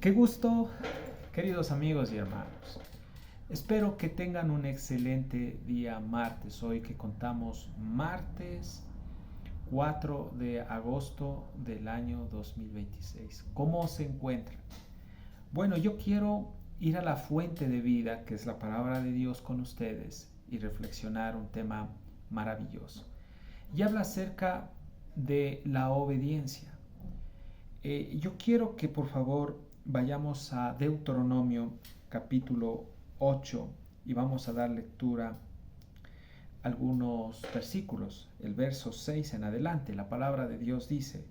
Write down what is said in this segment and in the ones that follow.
Qué gusto, queridos amigos y hermanos. Espero que tengan un excelente día martes, hoy que contamos martes 4 de agosto del año 2026. ¿Cómo se encuentran? Bueno, yo quiero ir a la fuente de vida, que es la palabra de Dios, con ustedes y reflexionar un tema maravilloso. Y habla acerca de la obediencia. Yo quiero que por favor vayamos a Deuteronomio capítulo 8 y vamos a dar lectura a algunos versículos. El verso 6 en adelante, la palabra de Dios dice: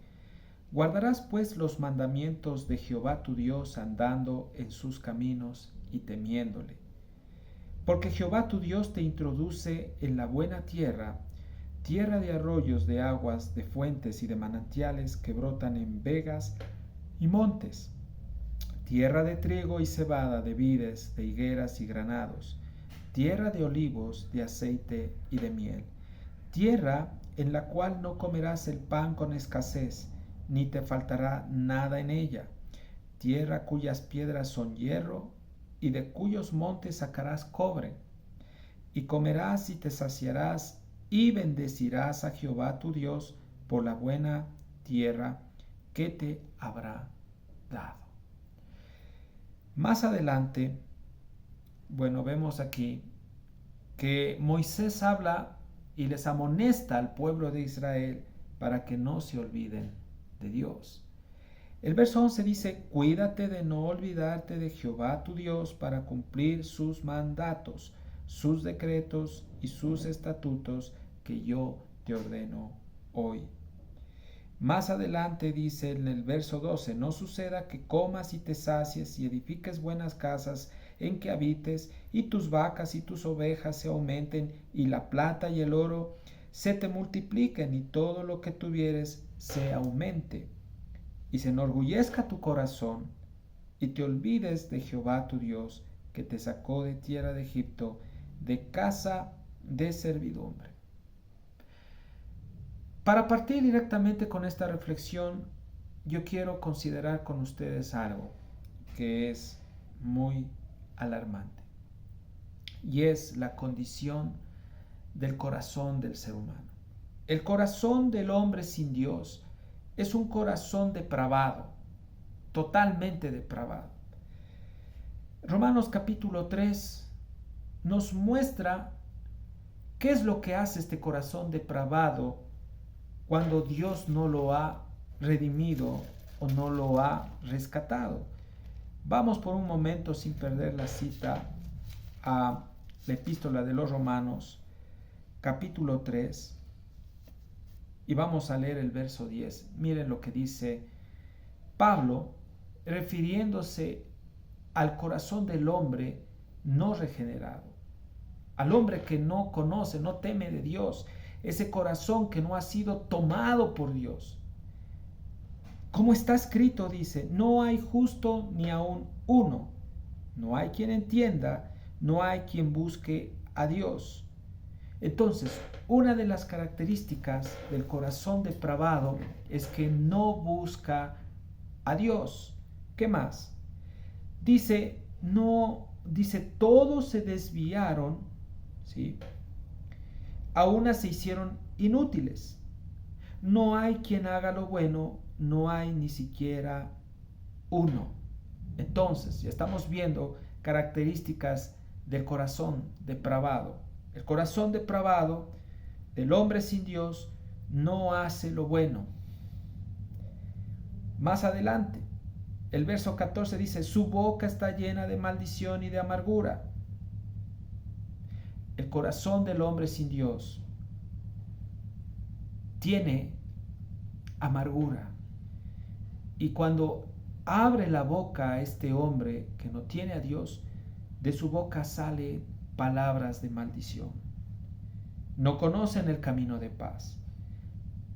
Guardarás pues los mandamientos de Jehová tu Dios andando en sus caminos y temiéndole. Porque Jehová tu Dios te introduce en la buena tierra, tierra de arroyos, de aguas, de fuentes y de manantiales que brotan en vegas y montes, tierra de trigo y cebada, de vides, de higueras y granados, tierra de olivos, de aceite y de miel, tierra en la cual no comerás el pan con escasez, ni te faltará nada en ella, tierra cuyas piedras son hierro, y de cuyos montes sacarás cobre, y comerás y te saciarás, y bendecirás a Jehová tu Dios por la buena tierra que te habrá dado. Más adelante, vemos aquí que Moisés habla y les amonesta al pueblo de Israel para que no se olviden de Dios. El verso 11 dice: Cuídate de no olvidarte de Jehová tu Dios para cumplir sus mandatos, sus decretos y sus estatutos que yo te ordeno hoy. Más adelante dice en el verso 12: No suceda que comas y te sacies y edifiques buenas casas en que habites, y tus vacas y tus ovejas se aumenten, y la plata y el oro se te multipliquen, y todo lo que tuvieres se aumente, y se enorgullezca tu corazón, y te olvides de Jehová tu Dios, que te sacó de tierra de Egipto, de casa de servidumbre. Para partir directamente con esta reflexión, yo quiero considerar con ustedes algo que es muy alarmante, y es la condición del corazón del ser humano. El corazón del hombre sin Dios es un corazón depravado, totalmente depravado. Romanos capítulo 3 nos muestra qué es lo que hace este corazón depravado cuando Dios no lo ha redimido o no lo ha rescatado. Vamos por un momento, sin perder la cita, a la epístola de los Romanos, capítulo 3, y vamos a leer el verso 10. Miren lo que dice Pablo, refiriéndose al corazón del hombre no regenerado, al hombre que no conoce, no teme de Dios, ese corazón que no ha sido tomado por Dios. Como está escrito, dice: no hay justo ni aun uno, no hay quien entienda, no hay quien busque a Dios. Entonces, una de las características del corazón depravado es que no busca a Dios. ¿Qué más? Dice, todos se desviaron, ¿sí? A una se hicieron inútiles. No hay quien haga lo bueno, no hay ni siquiera uno. Entonces, ya estamos viendo características del corazón depravado. El corazón depravado del hombre sin Dios no hace lo bueno. Más adelante, el verso 14 dice: su boca está llena de maldición y de amargura. El corazón del hombre sin Dios tiene amargura. Y cuando abre la boca a este hombre que no tiene a Dios, de su boca sale palabras de maldición. No conocen el camino de paz.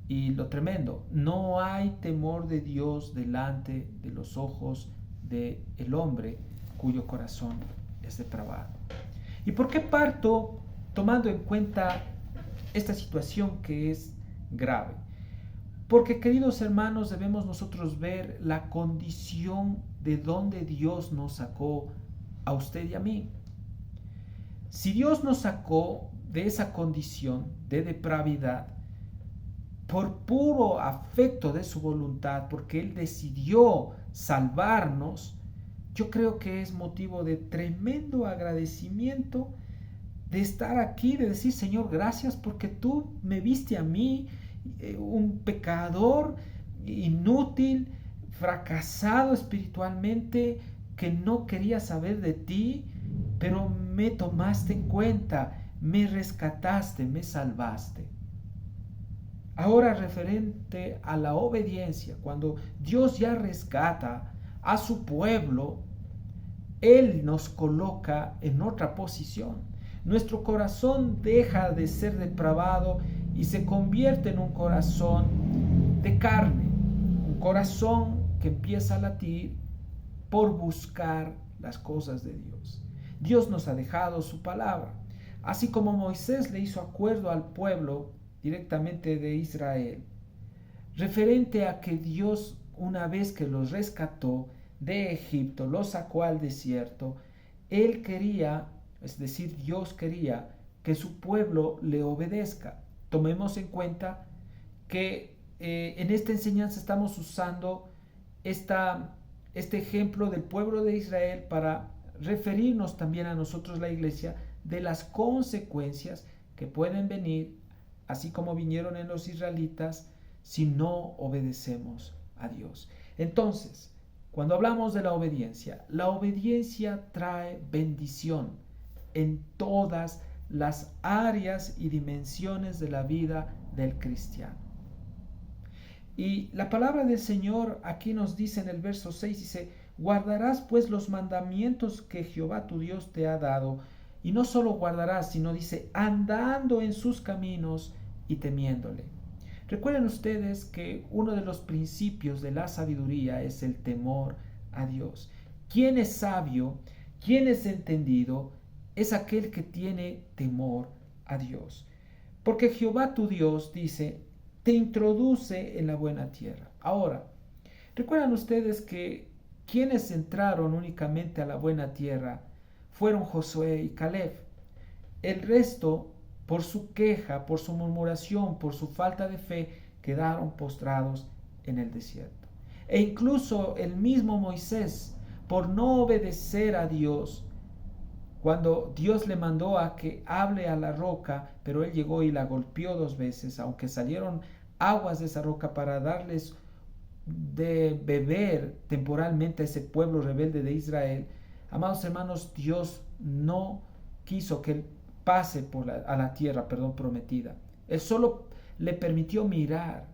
Y lo tremendo, no hay temor de Dios delante de los ojos del hombre cuyo corazón es depravado. ¿Y por qué parto tomando en cuenta esta situación que es grave? Porque, queridos hermanos, debemos nosotros ver la condición de donde Dios nos sacó a usted y a mí. Si Dios nos sacó de esa condición de depravidad por puro afecto de su voluntad, porque Él decidió salvarnos, yo creo que es motivo de tremendo agradecimiento de estar aquí, de decir, Señor, gracias porque tú me viste a mí, un pecador, inútil, fracasado espiritualmente, que no quería saber de ti, pero me tomaste en cuenta, me rescataste, me salvaste. Ahora, referente a la obediencia, cuando Dios ya rescata a su pueblo, Él nos coloca en otra posición. Nuestro corazón deja de ser depravado y se convierte en un corazón de carne, un corazón que empieza a latir por buscar las cosas de Dios. Dios nos ha dejado su palabra, así como Moisés le hizo acuerdo al pueblo directamente de Israel, referente a que Dios, una vez que los rescató de Egipto, los sacó al desierto, Él quería, es decir, Dios quería que su pueblo le obedezca. Tomemos en cuenta que en esta enseñanza estamos usando este ejemplo del pueblo de Israel para referirnos también a nosotros, la iglesia, de las consecuencias que pueden venir, así como vinieron en los israelitas, si no obedecemos a Dios. Entonces, cuando hablamos de la obediencia trae bendición en todas las áreas y dimensiones de la vida del cristiano. Y la palabra del Señor aquí nos dice en el verso 6, dice, guardarás pues los mandamientos que Jehová tu Dios te ha dado, y no solo guardarás, sino dice, andando en sus caminos y temiéndole. Recuerden ustedes que uno de los principios de la sabiduría es el temor a Dios. ¿Quién es sabio? ¿Quién es entendido? Es aquel que tiene temor a Dios. Porque Jehová tu Dios, dice, te introduce en la buena tierra. Ahora, recuerdan ustedes que quienes entraron únicamente a la buena tierra fueron Josué y Caleb. El resto, por su queja, por su murmuración, por su falta de fe, quedaron postrados en el desierto. E incluso el mismo Moisés, por no obedecer a Dios, cuando Dios le mandó a que hable a la roca, pero él llegó y la golpeó 2 veces, aunque salieron aguas de esa roca para darles de beber temporalmente a ese pueblo rebelde de Israel. Amados hermanos, Dios no quiso que él pase a la tierra prometida. Él solo le permitió mirar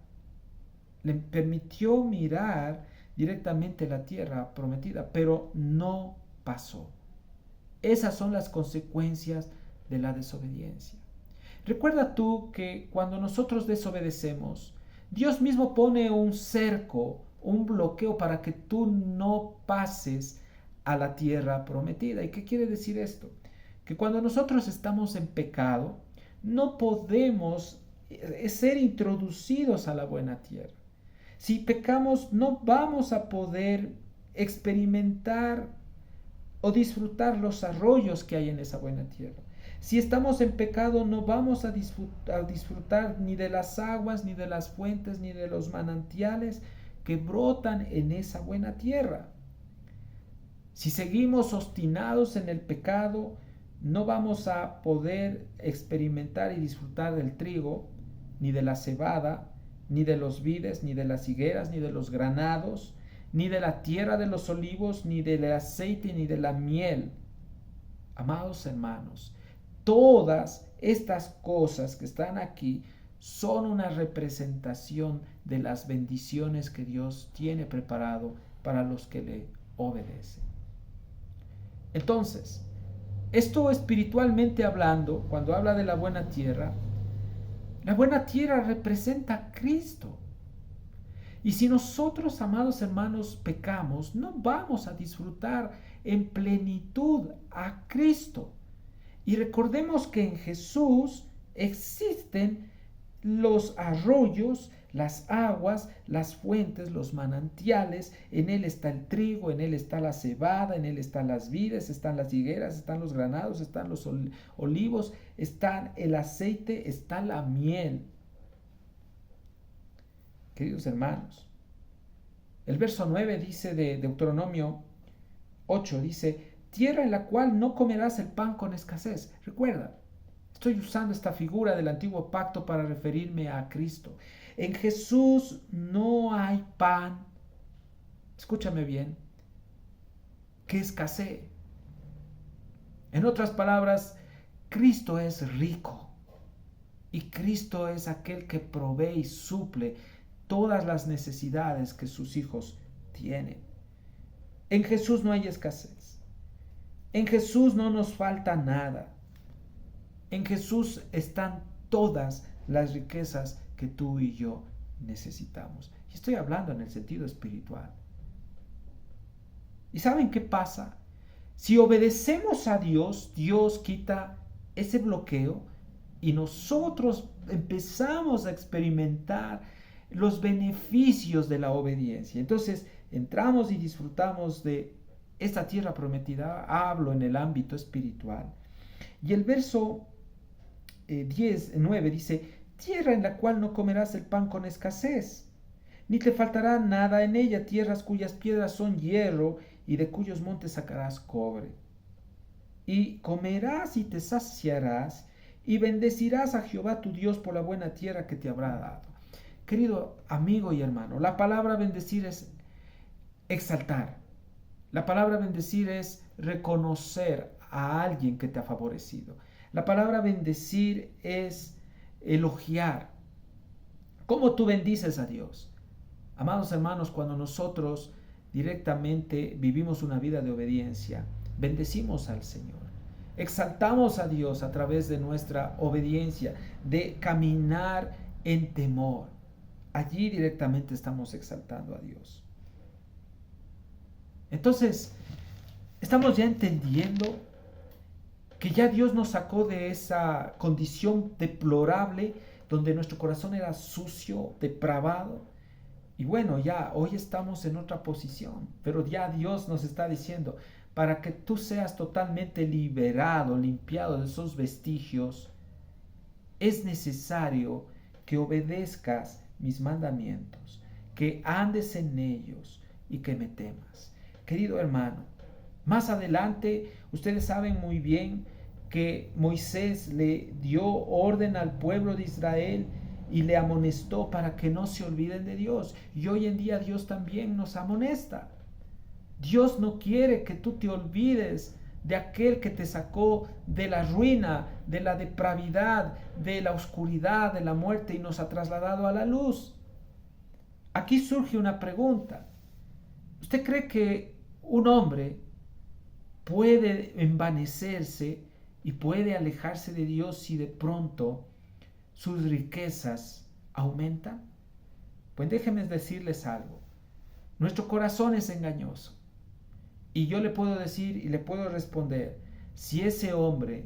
directamente la tierra prometida, pero no pasó. Esas son las consecuencias de la desobediencia. Recuerda tú que cuando nosotros desobedecemos, Dios mismo pone un cerco, un bloqueo para que tú no pases a la tierra prometida. ¿Y qué quiere decir esto? Que cuando nosotros estamos en pecado, no podemos ser introducidos a la buena tierra. Si pecamos, no vamos a poder experimentar o disfrutar los arroyos que hay en esa buena tierra. Si estamos en pecado, no vamos a disfrutar ni de las aguas, ni de las fuentes, ni de los manantiales que brotan en esa buena tierra. Si seguimos obstinados en el pecado, no vamos a poder experimentar y disfrutar del trigo, ni de la cebada, ni de los vides, ni de las higueras, ni de los granados, ni de la tierra de los olivos, ni del aceite, ni de la miel. Amados hermanos, todas estas cosas que están aquí son una representación de las bendiciones que Dios tiene preparado para los que le obedecen. Entonces, esto espiritualmente hablando, cuando habla de la buena tierra representa a Cristo. Y si nosotros, amados hermanos, pecamos, no vamos a disfrutar en plenitud a Cristo. Y recordemos que en Jesús existen los arroyos, las aguas, las fuentes, los manantiales. En Él está el trigo, en Él está la cebada, en Él están las vides, están las higueras, están los granados, están los olivos, están el aceite, está la miel. Queridos hermanos, el verso 9 dice de Deuteronomio 8, dice, tierra en la cual no comerás el pan con escasez. Recuerda, estoy usando esta figura del antiguo pacto para referirme a Cristo. En Jesús no hay pan, escúchame bien, que escasee. En otras palabras, Cristo es rico y Cristo es aquel que provee y suple todas las necesidades que sus hijos tienen. En Jesús no hay escasez. En Jesús no nos falta nada. En Jesús están todas las riquezas que tú y yo necesitamos. Y estoy hablando en el sentido espiritual. ¿Y saben qué pasa? Si obedecemos a Dios, Dios quita ese bloqueo y nosotros empezamos a experimentar los beneficios de la obediencia. Entonces entramos y disfrutamos de esta tierra prometida. Hablo en el ámbito espiritual. Y el verso 9 dice, tierra en la cual no comerás el pan con escasez, ni te faltará nada en ella, tierras cuyas piedras son hierro y de cuyos montes sacarás cobre. Y comerás y te saciarás y bendecirás a Jehová tu Dios por la buena tierra que te habrá dado. Querido amigo y hermano, la palabra bendecir es exaltar. La palabra bendecir es reconocer a alguien que te ha favorecido. La palabra bendecir es elogiar. ¿Cómo tú bendices a Dios? Amados hermanos, cuando nosotros directamente vivimos una vida de obediencia, bendecimos al Señor. Exaltamos a Dios a través de nuestra obediencia, de caminar en temor. Allí directamente estamos exaltando a Dios. Entonces, estamos ya entendiendo que ya Dios nos sacó de esa condición deplorable donde nuestro corazón era sucio, depravado. Y bueno, ya hoy estamos en otra posición, pero ya Dios nos está diciendo, para que tú seas totalmente liberado, limpiado de esos vestigios, es necesario que obedezcas mis mandamientos, que andes en ellos y que me temas. Querido hermano, más adelante ustedes saben muy bien que Moisés le dio orden al pueblo de Israel y le amonestó para que no se olviden de Dios. Y hoy en día Dios también nos amonesta. Dios no quiere que tú te olvides de aquel que te sacó de la ruina, de la depravidad, de la oscuridad, de la muerte y nos ha trasladado a la luz. Aquí surge una pregunta. ¿Usted cree que un hombre puede envanecerse y puede alejarse de Dios si de pronto sus riquezas aumentan? Pues déjenme decirles algo. Nuestro corazón es engañoso. Y yo le puedo decir y le puedo responder, si ese hombre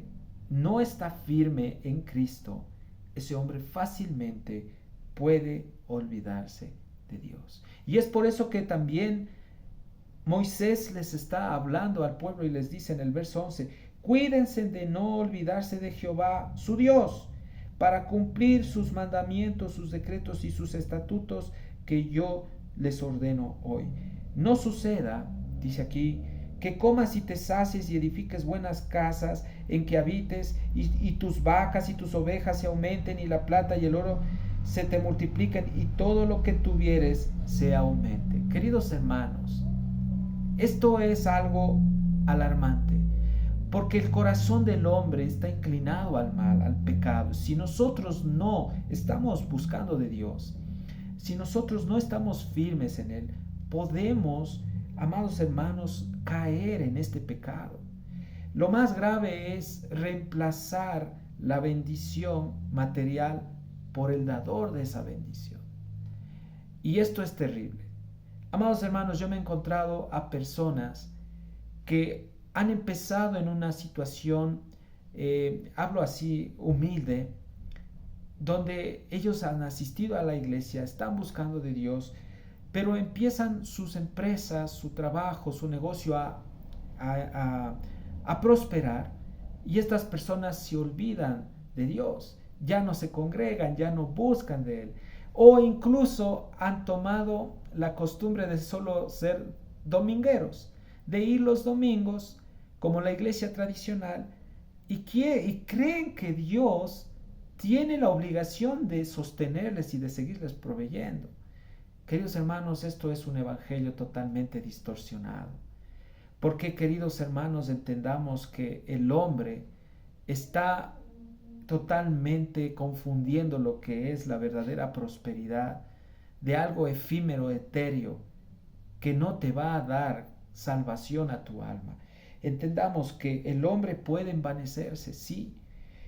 no está firme en Cristo, ese hombre fácilmente puede olvidarse de Dios. Y es por eso que también Moisés les está hablando al pueblo y les dice en el verso 11, cuídense de no olvidarse de Jehová, su Dios, para cumplir sus mandamientos, sus decretos y sus estatutos que yo les ordeno hoy. No suceda, dice aquí, que comas y te sacies y edifiques buenas casas en que habites y tus vacas y tus ovejas se aumenten y la plata y el oro se te multipliquen y todo lo que tuvieres se aumente. Queridos hermanos, esto es algo alarmante, porque el corazón del hombre está inclinado al mal, al pecado. Si nosotros no estamos buscando de Dios, si nosotros no estamos firmes en Él, podemos, amados hermanos, caer en este pecado. Lo más grave es reemplazar la bendición material por el dador de esa bendición. Y esto es terrible. Amados hermanos, yo me he encontrado a personas que han empezado en una situación, hablo así, humilde, donde ellos han asistido a la iglesia, están buscando de Dios, pero empiezan sus empresas, su trabajo, su negocio a prosperar, y estas personas se olvidan de Dios, ya no se congregan, ya no buscan de Él, o incluso han tomado la costumbre de solo ser domingueros, de ir los domingos como la iglesia tradicional, y creen que Dios tiene la obligación de sostenerles y de seguirles proveyendo. Queridos hermanos, esto es un evangelio totalmente distorsionado. Porque, queridos hermanos, entendamos que el hombre está totalmente confundiendo lo que es la verdadera prosperidad de algo efímero, etéreo, que no te va a dar salvación a tu alma. Entendamos que el hombre puede envanecerse, sí.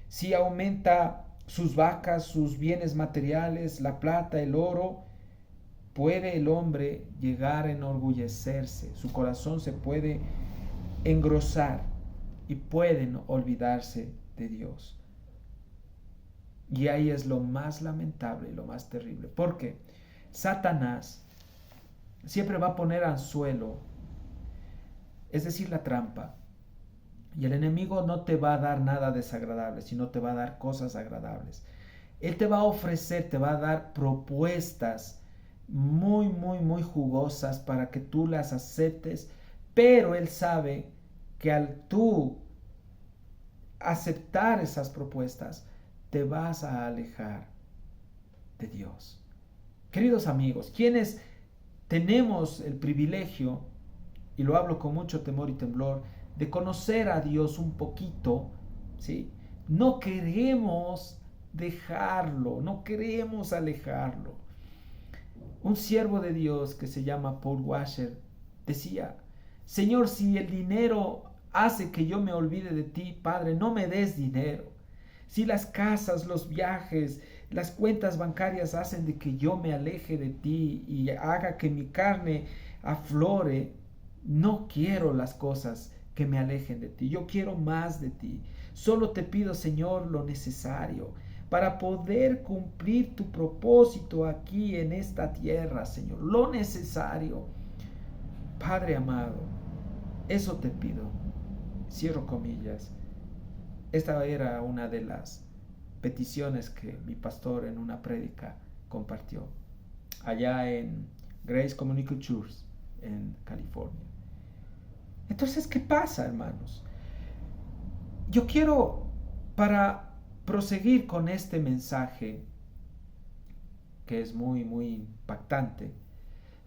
Si aumenta sus vacas, sus bienes materiales, la plata, el oro, puede el hombre llegar a enorgullecerse, su corazón se puede engrosar y pueden olvidarse de Dios. Y ahí es lo más lamentable y lo más terrible, porque Satanás siempre va a poner anzuelo, es decir, la trampa, y el enemigo no te va a dar nada desagradable, sino te va a dar cosas agradables. Él te va a ofrecer, te va a dar propuestas muy, muy, muy jugosas para que tú las aceptes, pero él sabe que al tú aceptar esas propuestas, te vas a alejar de Dios. Queridos amigos, quienes tenemos el privilegio, y lo hablo con mucho temor y temblor, de conocer a Dios un poquito, ¿sí? No queremos dejarlo, no queremos alejarlo. Un siervo de Dios que se llama Paul Washer decía: Señor, si el dinero hace que yo me olvide de ti, Padre, no me des dinero. Si las casas, los viajes, las cuentas bancarias hacen de que yo me aleje de ti y haga que mi carne aflore, no quiero las cosas que me alejen de ti. Yo quiero más de ti. Solo te pido, Señor, lo necesario para poder cumplir tu propósito aquí en esta tierra, Señor. Lo necesario. Padre amado, eso te pido. Cierro comillas. Esta era una de las peticiones que mi pastor en una prédica compartió allá en Grace Community Church en California. Entonces, ¿qué pasa, hermanos? Yo quiero, para proseguir con este mensaje, que es muy, muy impactante,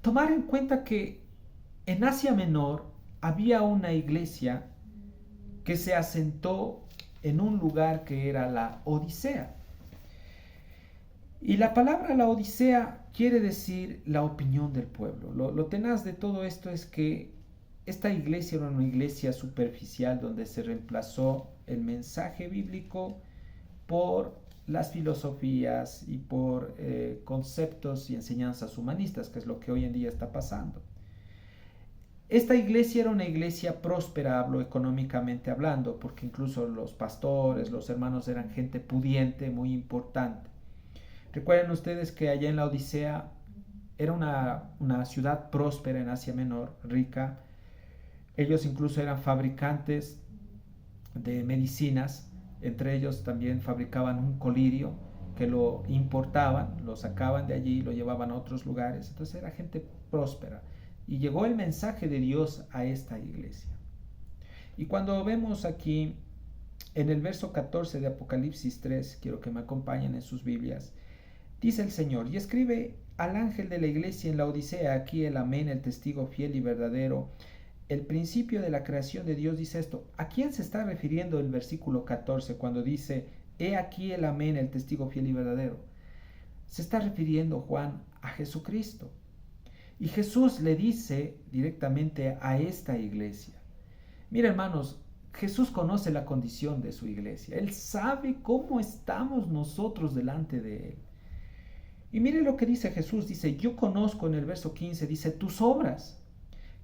tomar en cuenta que en Asia Menor había una iglesia que se asentó en un lugar que era la Odisea. Y la palabra la Odisea quiere decir la opinión del pueblo. Lo tenaz de todo esto es que esta iglesia era una iglesia superficial donde se reemplazó el mensaje bíblico por las filosofías y por conceptos y enseñanzas humanistas, que es lo que hoy en día está pasando. Esta iglesia era una iglesia próspera, hablo económicamente hablando, porque incluso los pastores, los hermanos eran gente pudiente, muy importante. Recuerden ustedes que allá en la Odisea era una ciudad próspera en Asia Menor, rica. Ellos incluso eran fabricantes de medicinas, entre ellos también fabricaban un colirio que lo importaban, lo sacaban de allí y lo llevaban a otros lugares. Entonces era gente próspera. Y llegó el mensaje de Dios a esta iglesia. Y cuando vemos aquí en el verso 14 de Apocalipsis 3, quiero que me acompañen en sus Biblias, dice el Señor: y escribe al ángel de la iglesia en la Odisea, aquí el amén, el testigo fiel y verdadero, el principio de la creación de Dios, dice esto. ¿A quién se está refiriendo el versículo 14 cuando dice, he aquí el amén, el testigo fiel y verdadero? Se está refiriendo Juan a Jesucristo. Y Jesús le dice directamente a esta iglesia. Mira, hermanos, Jesús conoce la condición de su iglesia. Él sabe cómo estamos nosotros delante de Él. Y mire lo que dice Jesús. Dice, yo conozco, en el verso 15, dice, tus obras,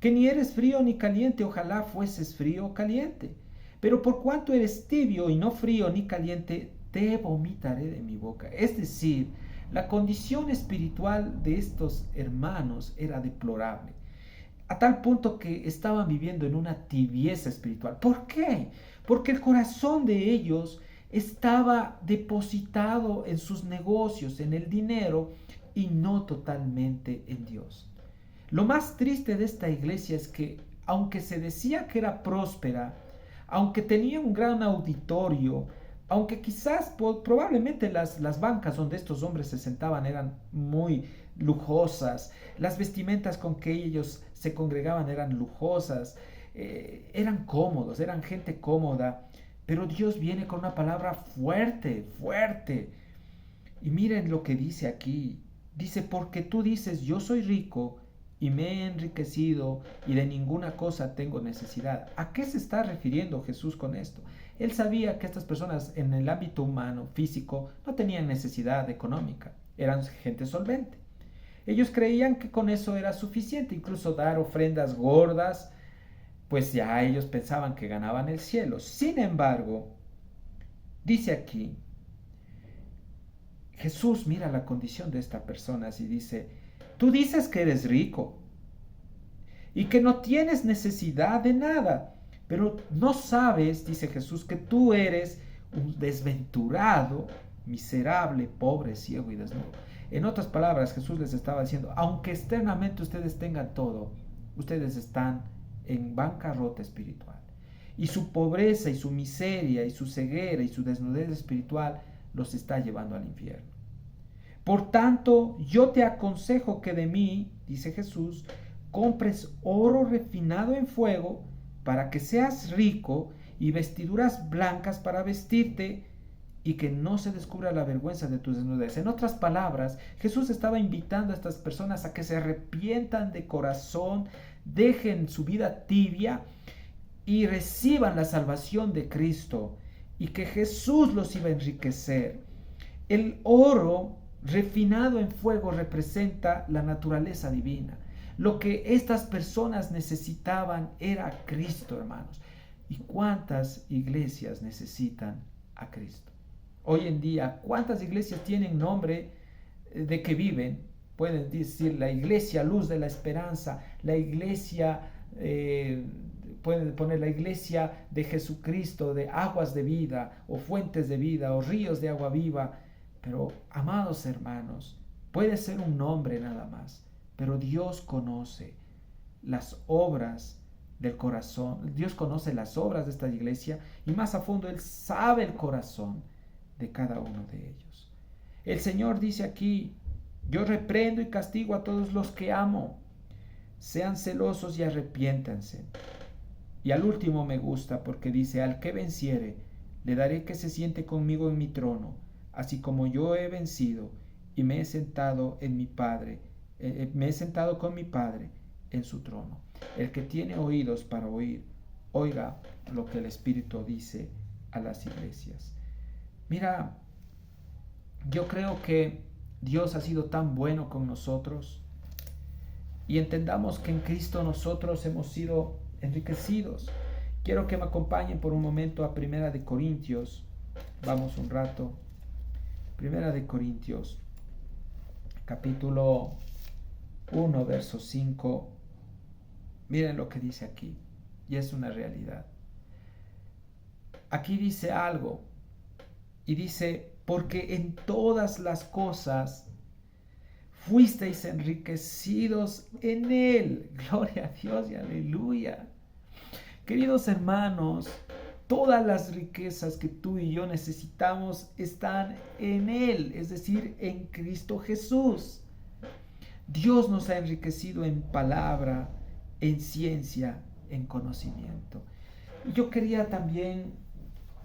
que ni eres frío ni caliente, ojalá fueses frío o caliente. Pero por cuanto eres tibio y no frío ni caliente, te vomitaré de mi boca. Es decir, la condición espiritual de estos hermanos era deplorable, a tal punto que estaban viviendo en una tibieza espiritual. ¿Por qué? Porque el corazón de ellos estaba depositado en sus negocios, en el dinero, y no totalmente en Dios. Lo más triste de esta iglesia es que, aunque se decía que era próspera, aunque tenía un gran auditorio, aunque quizás probablemente las bancas donde estos hombres se sentaban eran muy lujosas, las vestimentas con que ellos se congregaban eran lujosas, eran cómodos, eran gente cómoda, pero Dios viene con una palabra fuerte, fuerte. Y miren lo que dice aquí. Dice, porque tú dices, yo soy rico y me he enriquecido y de ninguna cosa tengo necesidad. ¿A qué se está refiriendo Jesús con esto? Él sabía que estas personas en el ámbito humano, físico, no tenían necesidad económica, eran gente solvente. Ellos creían que con eso era suficiente, incluso dar ofrendas gordas, pues ya ellos pensaban que ganaban el cielo. Sin embargo, dice aquí, Jesús mira la condición de estas personas y dice, tú dices que eres rico y que no tienes necesidad de nada, pero no sabes, dice Jesús, que tú eres un desventurado, miserable, pobre, ciego y desnudo. En otras palabras, Jesús les estaba diciendo, aunque externamente ustedes tengan todo, ustedes están en bancarrota espiritual. Y su pobreza y su miseria y su ceguera y su desnudez espiritual los está llevando al infierno. Por tanto, yo te aconsejo que de mí, dice Jesús, compres oro refinado en fuego para que seas rico y vestiduras blancas para vestirte y que no se descubra la vergüenza de tu desnudez. En otras palabras, Jesús estaba invitando a estas personas a que se arrepientan de corazón, dejen su vida tibia y reciban la salvación de Cristo y que Jesús los iba a enriquecer. El oro refinado en fuego representa la naturaleza divina. Lo que estas personas necesitaban era Cristo, hermanos. ¿Y cuántas iglesias necesitan a Cristo? Hoy en día, ¿cuántas iglesias tienen nombre de que viven? Pueden decir la iglesia Luz de la Esperanza, la iglesia, pueden poner la iglesia de Jesucristo, de aguas de vida, o fuentes de vida, o ríos de agua viva. Pero, amados hermanos, puede ser un nombre nada más, pero Dios conoce las obras del corazón, Dios conoce las obras de esta iglesia y más a fondo Él sabe el corazón de cada uno de ellos. El Señor dice aquí, yo reprendo y castigo a todos los que amo, sean celosos y arrepiéntanse. Y al último me gusta porque dice, al que venciere, le daré que se siente conmigo en mi trono, así como yo he vencido y me he sentado en mi Padre, me he sentado con mi Padre en su trono. El que tiene oídos para oír, oiga lo que el Espíritu dice a las iglesias. Mira, yo creo que Dios ha sido tan bueno con nosotros y entendamos que en Cristo nosotros hemos sido enriquecidos. Quiero que me acompañen por un momento a Primera de Corintios. Vamos un rato. Primera de Corintios, capítulo 1, verso 5. Miren lo que dice aquí, y es una realidad. Aquí dice algo, y dice, porque en todas las cosas fuisteis enriquecidos en Él. Gloria a Dios y aleluya. Queridos hermanos, todas las riquezas que tú y yo necesitamos están en Él, es decir, en Cristo Jesús. Dios nos ha enriquecido en palabra, en ciencia, en conocimiento. Y yo quería también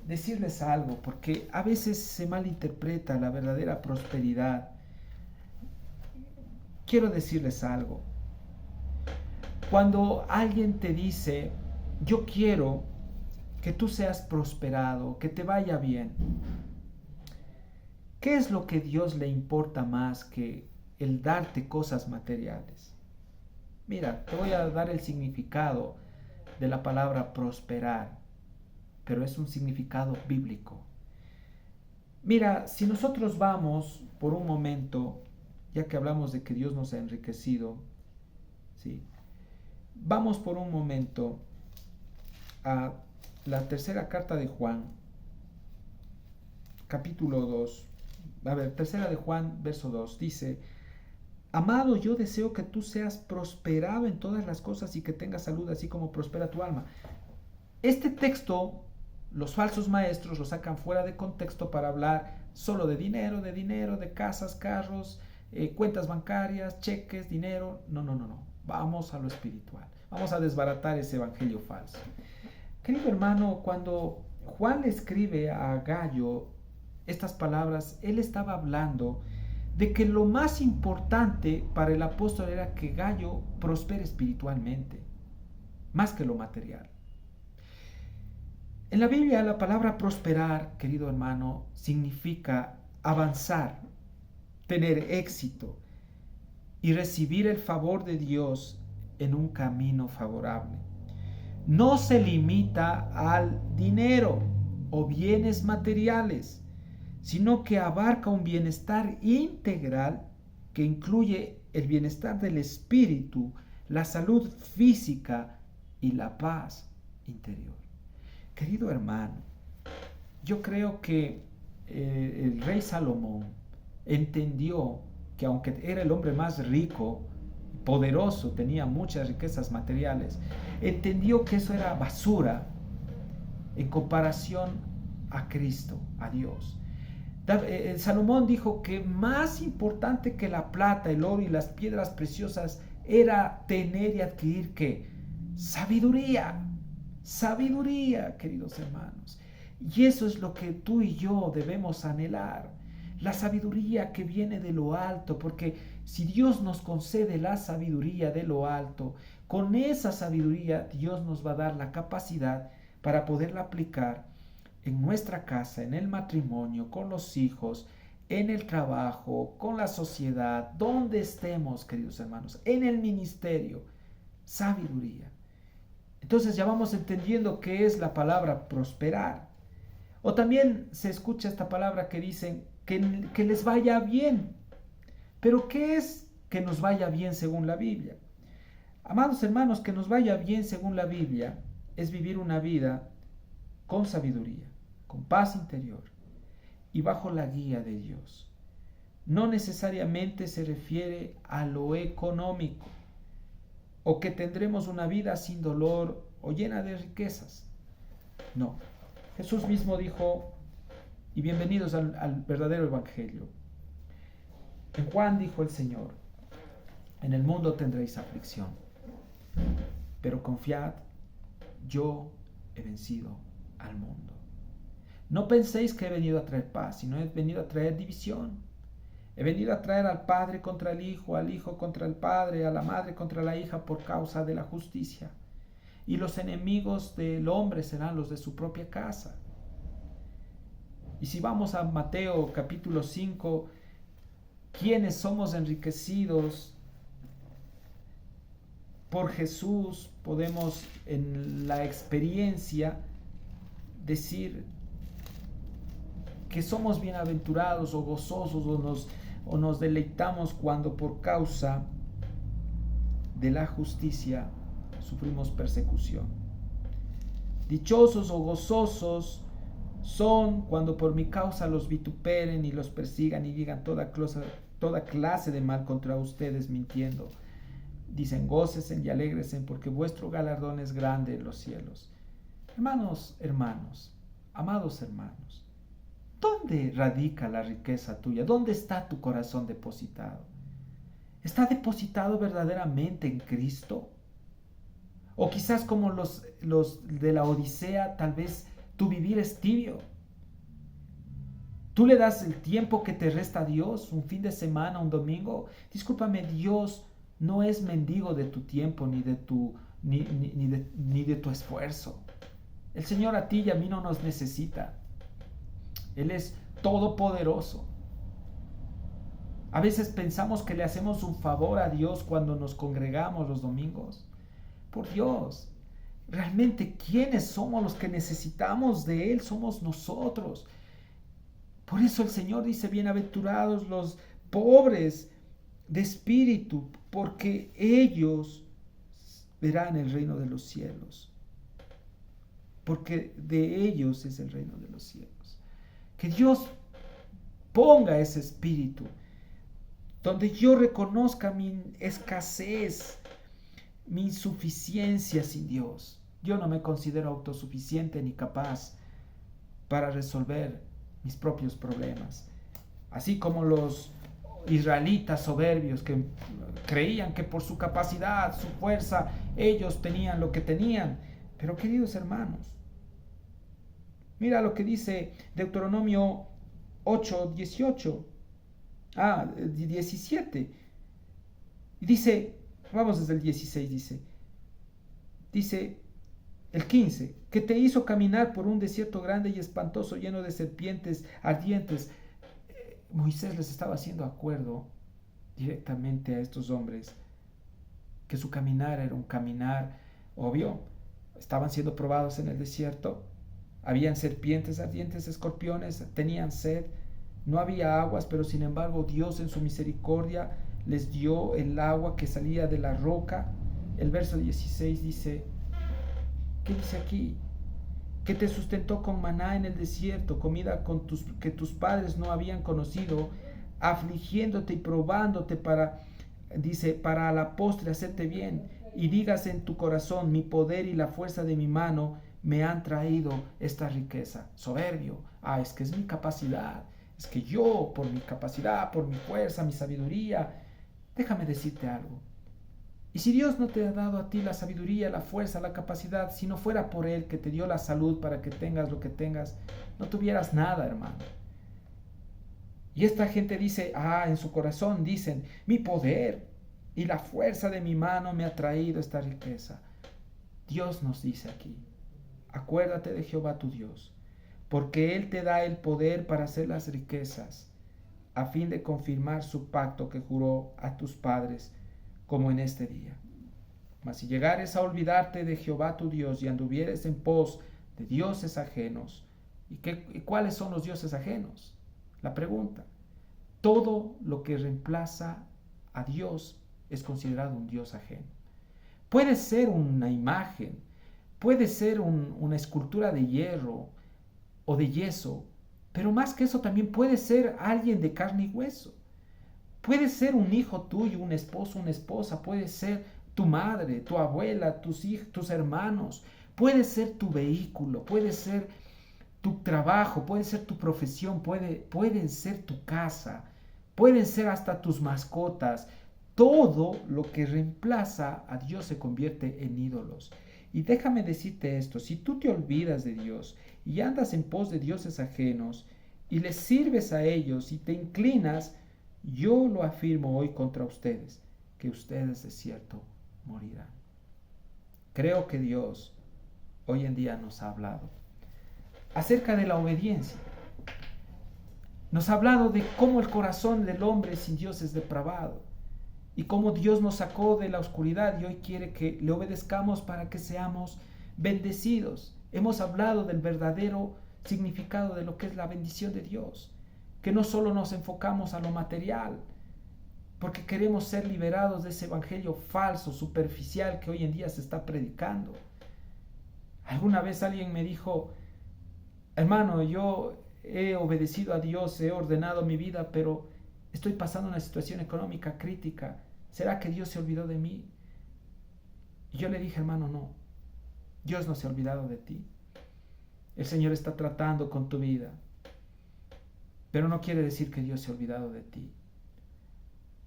decirles algo, porque a veces se malinterpreta la verdadera prosperidad. Quiero decirles algo. Cuando alguien te dice, yo quiero que tú seas prosperado, que te vaya bien, ¿qué es lo que a Dios le importa más que el darte cosas materiales? Mira, te voy a dar el significado de la palabra prosperar, pero es un significado bíblico. Mira, si nosotros vamos por un momento, ya que hablamos de que Dios nos ha enriquecido, ¿sí? Vamos por un momento a la tercera carta de Juan, capítulo 2. A ver, tercera de Juan, verso 2, dice: Amado, yo deseo que tú seas prosperado en todas las cosas y que tengas salud, así como prospera tu alma. Este texto, los falsos maestros lo sacan fuera de contexto para hablar solo de dinero, de casas, carros, cuentas bancarias, cheques, dinero. No, no, no, no. Vamos a lo espiritual. Vamos a desbaratar ese evangelio falso. Querido hermano, cuando Juan le escribe a Gallo estas palabras, él estaba hablando de que lo más importante para el apóstol era que Gallo prospere espiritualmente, más que lo material. En la Biblia la palabra prosperar, querido hermano, significa avanzar, tener éxito y recibir el favor de Dios en un camino favorable. No se limita al dinero o bienes materiales, sino que abarca un bienestar integral que incluye el bienestar del espíritu, la salud física y la paz interior. Querido hermano, yo creo que el rey Salomón entendió que aunque era el hombre más rico, poderoso, tenía muchas riquezas materiales, entendió que eso era basura en comparación a Cristo, a Dios. Salomón dijo que más importante que la plata, el oro y las piedras preciosas era tener y adquirir ¿qué? Sabiduría. Sabiduría, queridos hermanos. Y eso es lo que tú y yo debemos anhelar. La sabiduría que viene de lo alto, porque si Dios nos concede la sabiduría de lo alto, con esa sabiduría Dios nos va a dar la capacidad para poderla aplicar en nuestra casa, en el matrimonio, con los hijos, en el trabajo, con la sociedad, donde estemos, queridos hermanos, en el ministerio. Sabiduría. Entonces ya vamos entendiendo qué es la palabra prosperar. O también se escucha esta palabra que dicen que les vaya bien. Pero ¿qué es que nos vaya bien según la Biblia? Amados hermanos, que nos vaya bien según la Biblia es vivir una vida con sabiduría, con paz interior y bajo la guía de Dios. No necesariamente se refiere a lo económico o que tendremos una vida sin dolor o llena de riquezas. No. Jesús mismo dijo, y bienvenidos al verdadero evangelio. En Juan dijo el Señor, en el mundo tendréis aflicción, pero confiad, yo he vencido al mundo. No penséis que he venido a traer paz, sino he venido a traer división. He venido a traer al padre contra el hijo, al hijo contra el padre, a la madre contra la hija por causa de la justicia. Y los enemigos del hombre serán los de su propia casa. Y si vamos a Mateo capítulo 5, quienes somos enriquecidos por Jesús, podemos en la experiencia decir que somos bienaventurados o gozosos o nos deleitamos cuando por causa de la justicia sufrimos persecución. Dichosos o gozosos son cuando por mi causa los vituperen y los persigan y digan toda clase de mal contra ustedes mintiendo. Dicen, gócesen y alégresen porque vuestro galardón es grande en los cielos. Hermanos, amados hermanos, ¿dónde radica la riqueza tuya? ¿Dónde está tu corazón depositado? ¿Está depositado verdaderamente en Cristo? O quizás como los de la Odisea, tal vez tu vivir es tibio. Tú le das el tiempo que te resta a Dios, un fin de semana, un domingo. Discúlpame, Dios no es mendigo de tu tiempo ni de tu esfuerzo. El Señor a ti y a mí no nos necesita. Él es todopoderoso. A veces pensamos que le hacemos un favor a Dios cuando nos congregamos los domingos. Por Dios, realmente, ¿quiénes somos los que necesitamos de Él? Somos nosotros. Por eso el Señor dice, bienaventurados los pobres de espíritu, porque ellos verán el reino de los cielos. Porque de ellos es el reino de los cielos. Que Dios ponga ese espíritu, donde yo reconozca mi escasez, mi insuficiencia sin Dios. Yo no me considero autosuficiente ni capaz para resolver mis propios problemas. Así como los israelitas soberbios que creían que por su capacidad, su fuerza, ellos tenían lo que tenían. Pero queridos hermanos, mira lo que dice Deuteronomio 8:17. Y dice, vamos desde el 16, dice el 15, que te hizo caminar por un desierto grande y espantoso, lleno de serpientes ardientes. Moisés les estaba haciendo acuerdo directamente a estos hombres que su caminar era un caminar obvio. Estaban siendo probados en el desierto. Habían serpientes ardientes, escorpiones, tenían sed. No había aguas, pero sin embargo Dios en su misericordia les dio el agua que salía de la roca. El verso 16 dice, ¿qué dice aquí? Que te sustentó con maná en el desierto, comida que tus padres no habían conocido, afligiéndote y probándote para a la postre hacerte bien, y digas en tu corazón, mi poder y la fuerza de mi mano me han traído esta riqueza. Soberbio, es que es mi capacidad, es que yo, por mi capacidad, por mi fuerza, mi sabiduría. Déjame decirte algo. Y si Dios no te ha dado a ti la sabiduría, la fuerza, la capacidad, si no fuera por Él que te dio la salud para que tengas lo que tengas, no tuvieras nada, hermano. Y esta gente dice, en su corazón dicen, mi poder y la fuerza de mi mano me ha traído esta riqueza. Dios nos dice aquí, acuérdate de Jehová tu Dios, porque Él te da el poder para hacer las riquezas, a fin de confirmar su pacto que juró a tus padres, como en este día. Mas si llegares a olvidarte de Jehová tu Dios y anduvieres en pos de dioses ajenos, ¿y cuáles son los dioses ajenos? La pregunta. Todo lo que reemplaza a Dios es considerado un dios ajeno. Puede ser una imagen, puede ser una escultura de hierro o de yeso, pero más que eso también puede ser alguien de carne y hueso. Puede ser un hijo tuyo, un esposo, una esposa, puede ser tu madre, tu abuela, tus hijos, tus hermanos, puede ser tu vehículo, puede ser tu trabajo, puede ser tu profesión, pueden ser tu casa, pueden ser hasta tus mascotas. Todo lo que reemplaza a Dios se convierte en ídolos. Y déjame decirte esto, si tú te olvidas de Dios y andas en pos de dioses ajenos y les sirves a ellos y te inclinas, yo lo afirmo hoy contra ustedes, que ustedes de cierto morirán. Creo que Dios hoy en día nos ha hablado acerca de la obediencia. Nos ha hablado de cómo el corazón del hombre sin Dios es depravado y cómo Dios nos sacó de la oscuridad y hoy quiere que le obedezcamos para que seamos bendecidos. Hemos hablado del verdadero significado de lo que es la bendición de Dios, que no solo nos enfocamos a lo material, porque queremos ser liberados de ese evangelio falso, superficial que hoy en día se está predicando. Alguna vez alguien me dijo, hermano, yo he obedecido a Dios, he ordenado mi vida, pero estoy pasando una situación económica crítica. ¿Será que Dios se olvidó de mí? Y yo le dije, hermano, no. Dios no se ha olvidado de ti. El Señor está tratando con tu vida. Pero no quiere decir que Dios se ha olvidado de ti.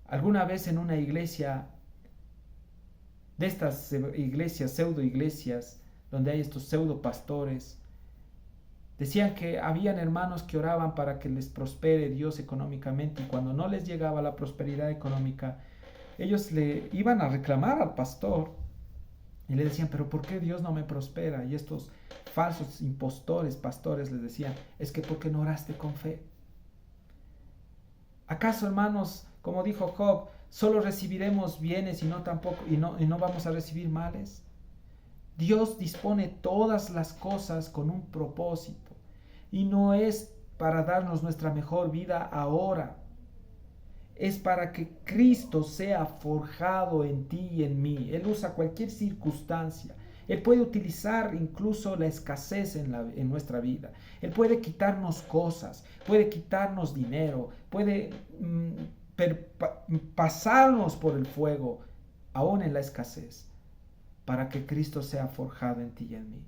Alguna vez en una iglesia, de estas iglesias, pseudo iglesias, donde hay estos pseudo pastores, decían que habían hermanos que oraban para que les prospere Dios económicamente y cuando no les llegaba la prosperidad económica, ellos le iban a reclamar al pastor y le decían, pero ¿por qué Dios no me prospera? Y estos falsos impostores, pastores, les decían, es que porque no oraste con fe. ¿Acaso, hermanos, como dijo Job, solo recibiremos bienes y no vamos a recibir males? Dios dispone todas las cosas con un propósito y no es para darnos nuestra mejor vida ahora. Es para que Cristo sea forjado en ti y en mí. Él usa cualquier circunstancia. Él puede utilizar incluso la escasez en nuestra vida. Él puede quitarnos cosas, puede quitarnos dinero, puede pasarnos por el fuego, aún en la escasez, para que Cristo sea forjado en ti y en mí.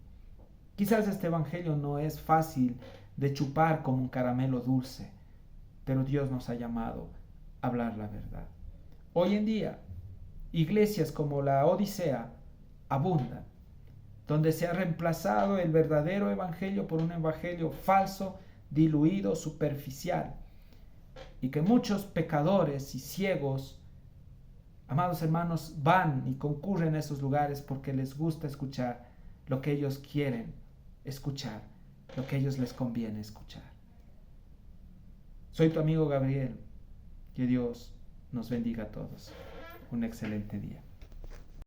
Quizás este evangelio no es fácil de chupar como un caramelo dulce, pero Dios nos ha llamado a hablar la verdad. Hoy en día, iglesias como la Odisea abundan, donde se ha reemplazado el verdadero evangelio por un evangelio falso, diluido, superficial, y que muchos pecadores y ciegos, amados hermanos, van y concurren a esos lugares porque les gusta escuchar lo que ellos quieren escuchar, lo que a ellos les conviene escuchar. Soy tu amigo Gabriel. Que Dios nos bendiga a todos. Un excelente día.